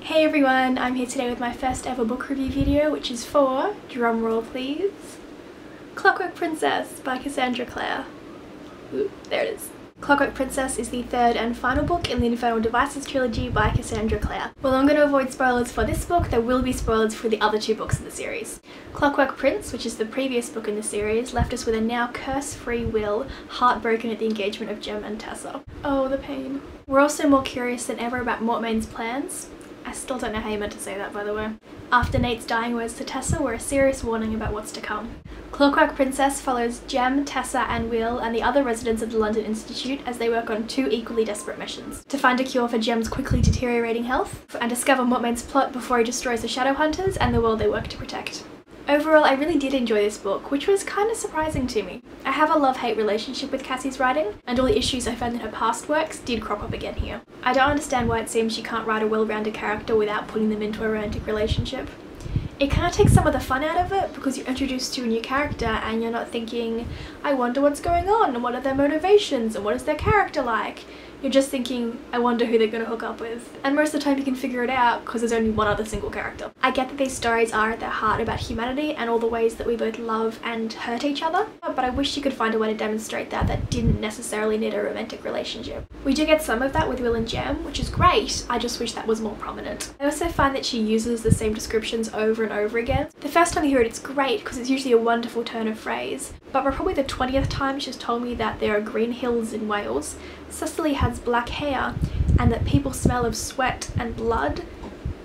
Hey everyone, I'm here today with my first ever book review video, which is for, drumroll please, Clockwork Princess by Cassandra Clare. Ooh, there it is. Clockwork Princess is the third and final book in the Infernal Devices trilogy by Cassandra Clare. While I'm going to avoid spoilers for this book, there will be spoilers for the other two books in the series. Clockwork Prince, which is the previous book in the series, left us with a now curse-free Will, heartbroken at the engagement of Jem and Tessa. Oh, the pain. We're also more curious than ever about Mortmain's plans. I still don't know how you meant to say that, by the way. After Nate's dying words to Tessa were a serious warning about what's to come. Clockwork Princess follows Jem, Tessa and Will and the other residents of the London Institute as they work on two equally desperate missions. To find a cure for Jem's quickly deteriorating health, and discover Mortmain's plot before he destroys the Shadowhunters and the world they work to protect. Overall, I really did enjoy this book, which was kind of surprising to me. I have a love-hate relationship with Cassie's writing, and all the issues I found in her past works did crop up again here. I don't understand why it seems she can't write a well-rounded character without putting them into a romantic relationship. It kind of takes some of the fun out of it because you're introduced to a new character and you're not thinking, I wonder what's going on and what are their motivations and what is their character like. You're just thinking, I wonder who they're going to hook up with. And most of the time you can figure it out because there's only one other single character. I get that these stories are at their heart about humanity and all the ways that we both love and hurt each other, but I wish you could find a way to demonstrate that didn't necessarily need a romantic relationship. We do get some of that with Will and Jem, which is great, I just wish that was more prominent. I also find that she uses the same descriptions over and over again. The first time you hear it, it's great because it's usually a wonderful turn of phrase, but for probably the 20th time she's told me that there are green hills in Wales, Cecily has black hair, and that people smell of sweat and blood,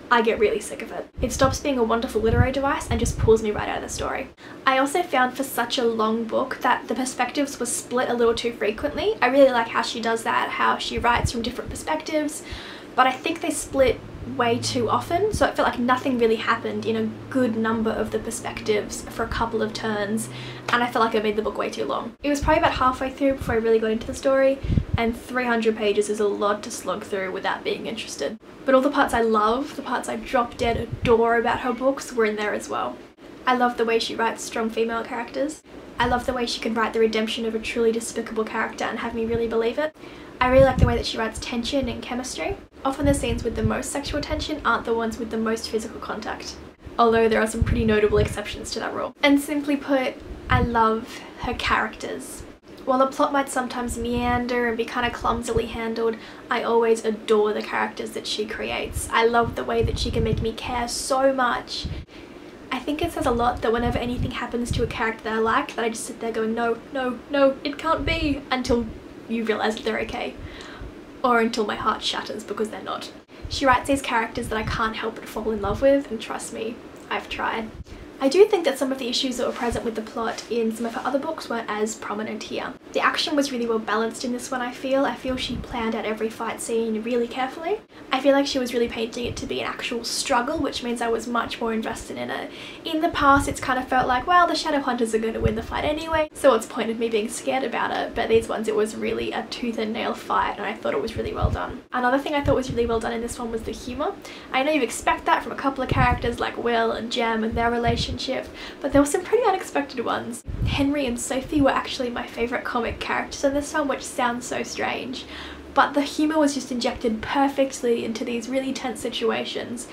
I get really sick of it. It stops being a wonderful literary device and just pulls me right out of the story. I also found for such a long book that the perspectives were split a little too frequently. I really like how she does that, how she writes from different perspectives, but I think they split way too often, so it felt like nothing really happened in a good number of the perspectives for a couple of turns, and I felt like I made the book way too long. It was probably about halfway through before I really got into the story, and 300 pages is a lot to slog through without being interested. But all the parts I love, the parts I drop dead adore about her books, were in there as well. I love the way she writes strong female characters. I love the way she can write the redemption of a truly despicable character and have me really believe it. I really like the way that she writes tension and chemistry. Often the scenes with the most sexual tension aren't the ones with the most physical contact, although there are some pretty notable exceptions to that rule. And simply put, I love her characters. While the plot might sometimes meander and be kind of clumsily handled, I always adore the characters that she creates. I love the way that she can make me care so much. I think it says a lot that whenever anything happens to a character that I like, that I just sit there going, no, no, no, it can't be, until you realise that they're okay. Or until my heart shatters because they're not. She writes these characters that I can't help but fall in love with, and trust me, I've tried. I do think that some of the issues that were present with the plot in some of her other books weren't as prominent here. The action was really well balanced in this one, I feel. I feel she planned out every fight scene really carefully. I feel like she was really painting it to be an actual struggle, which means I was much more invested in it. In the past, it's kind of felt like, well, the Shadowhunters are going to win the fight anyway, so what's the point of me being scared about it? But these ones, it was really a tooth and nail fight, and I thought it was really well done. Another thing I thought was really well done in this one was the humour. I know you expect that from a couple of characters like Will and Jem and their relationship, but there were some pretty unexpected ones. Henry and Sophie were actually my favourite comic characters in this one, which sounds so strange, but the humour was just injected perfectly into these really tense situations,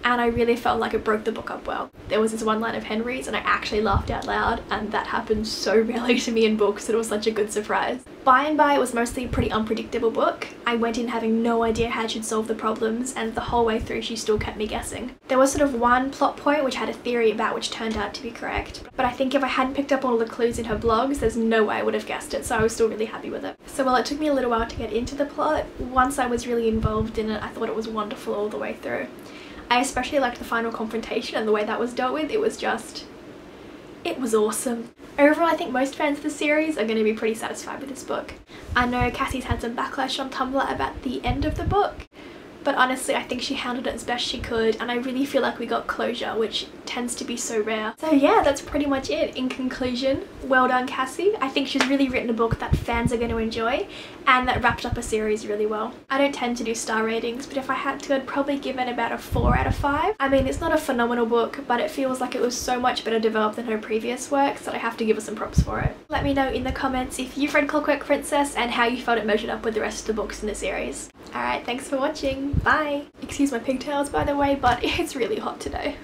and I really felt like it broke the book up well. There was this one line of Henry's and I actually laughed out loud, and that happens so rarely to me in books that it was such a good surprise. By and by, it was mostly a pretty unpredictable book. I went in having no idea how she'd solve the problems, and the whole way through she still kept me guessing. There was sort of one plot point which I had a theory about which turned out to be correct, but I think if I hadn't picked up on all the clues in her blogs, there's no way I would have guessed it, so I was still really happy with it. So while it took me a little while to get into the plot, once I was really involved in it, I thought it was wonderful all the way through. I especially liked the final confrontation and the way that was dealt with. It was awesome. Overall, I think most fans of the series are going to be pretty satisfied with this book. I know Cassie's had some backlash on Tumblr about the end of the book, but honestly I think she handled it as best she could, and I really feel like we got closure, which tends to be so rare. So yeah, that's pretty much it. In conclusion, well done Cassie. I think she's really written a book that fans are going to enjoy and that wrapped up a series really well. I don't tend to do star ratings, but if I had to, I'd probably give it about a 4 out of 5. I mean, it's not a phenomenal book, but it feels like it was so much better developed than her previous works that I have to give her some props for it. Let me know in the comments if you've read Clockwork Princess and how you felt it measured up with the rest of the books in the series. Alright, thanks for watching! Bye! Excuse my pigtails by the way, but it's really hot today.